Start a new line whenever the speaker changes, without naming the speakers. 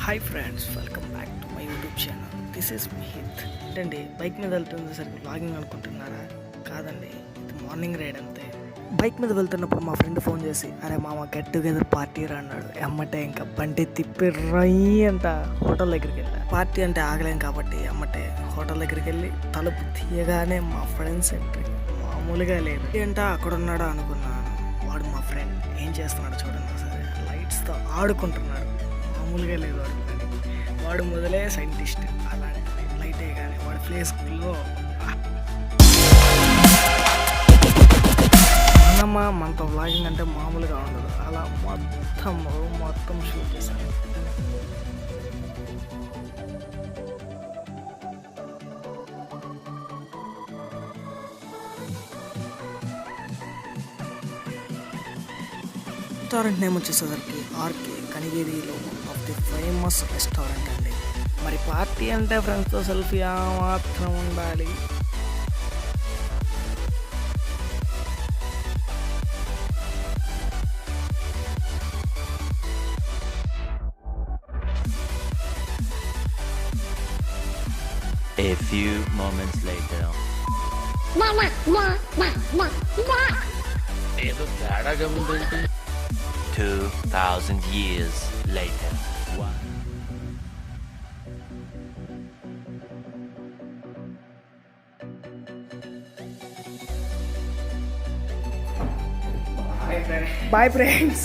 Hi friends, welcome back to my YouTube channel. This is Mihit. ఏంటండి bike మీద వెళ్తున్నసరికి vlogging అనుకుంటున్నారా? కాదండి, ఇది మార్నింగ్ రైడ్ అంతే. బైక్ మీద వెళ్తున్నప్పుడు మా ఫ్రెండ్ ఫోన్ చేసి, అరే మామ గెట్ టుగెదర్ పార్టీ రా అన్నాడు. ఎమ్మటే ఇంకా బండి తిప్పి అంట హోటల్ దగ్గరికి వెళ్ళా. పార్టీ అంటే ఆగలేం కాబట్టి ఎమ్మటే హోటల్ దగ్గరికి వెళ్ళి తలుపు తీయగానే మా ఫ్రెండ్స్ ఎంట్రీ మామూలుగా లేదు. ఏంటా అక్కడ ఉన్నాడా అనుకున్నాను. వాడు మా ఫ్రెండ్. ఏం చేస్తున్నాడు చూడండి, సరే లైట్స్తో ఆడుకుంటున్నాడు. మామూలుగా లేదు వాడు మొదలే సైంటిస్ట్. అలానే లైట్ కానీ వాడి ప్లేస్లో మనమ్మ మనతో వ్లాగింగ్ అంటే మామూలుగా ఉండదు. అలా మొత్తం షూట్ చేశాను. రెస్టారెంట్ నేమ్ వచ్చేసరికి ఆర్కే కనిగిరిలో ఆఫ్ ది ఫేమస్ రెస్టారెంట్ అండి. మరి పార్టీ అంటే ఫ్రెండ్స్తో సెల్ఫీ మాత్రం ఉండాలి.
A few moments later. ఏదో తేడాగా ఉందంటే 2000 years later.
Bye friends.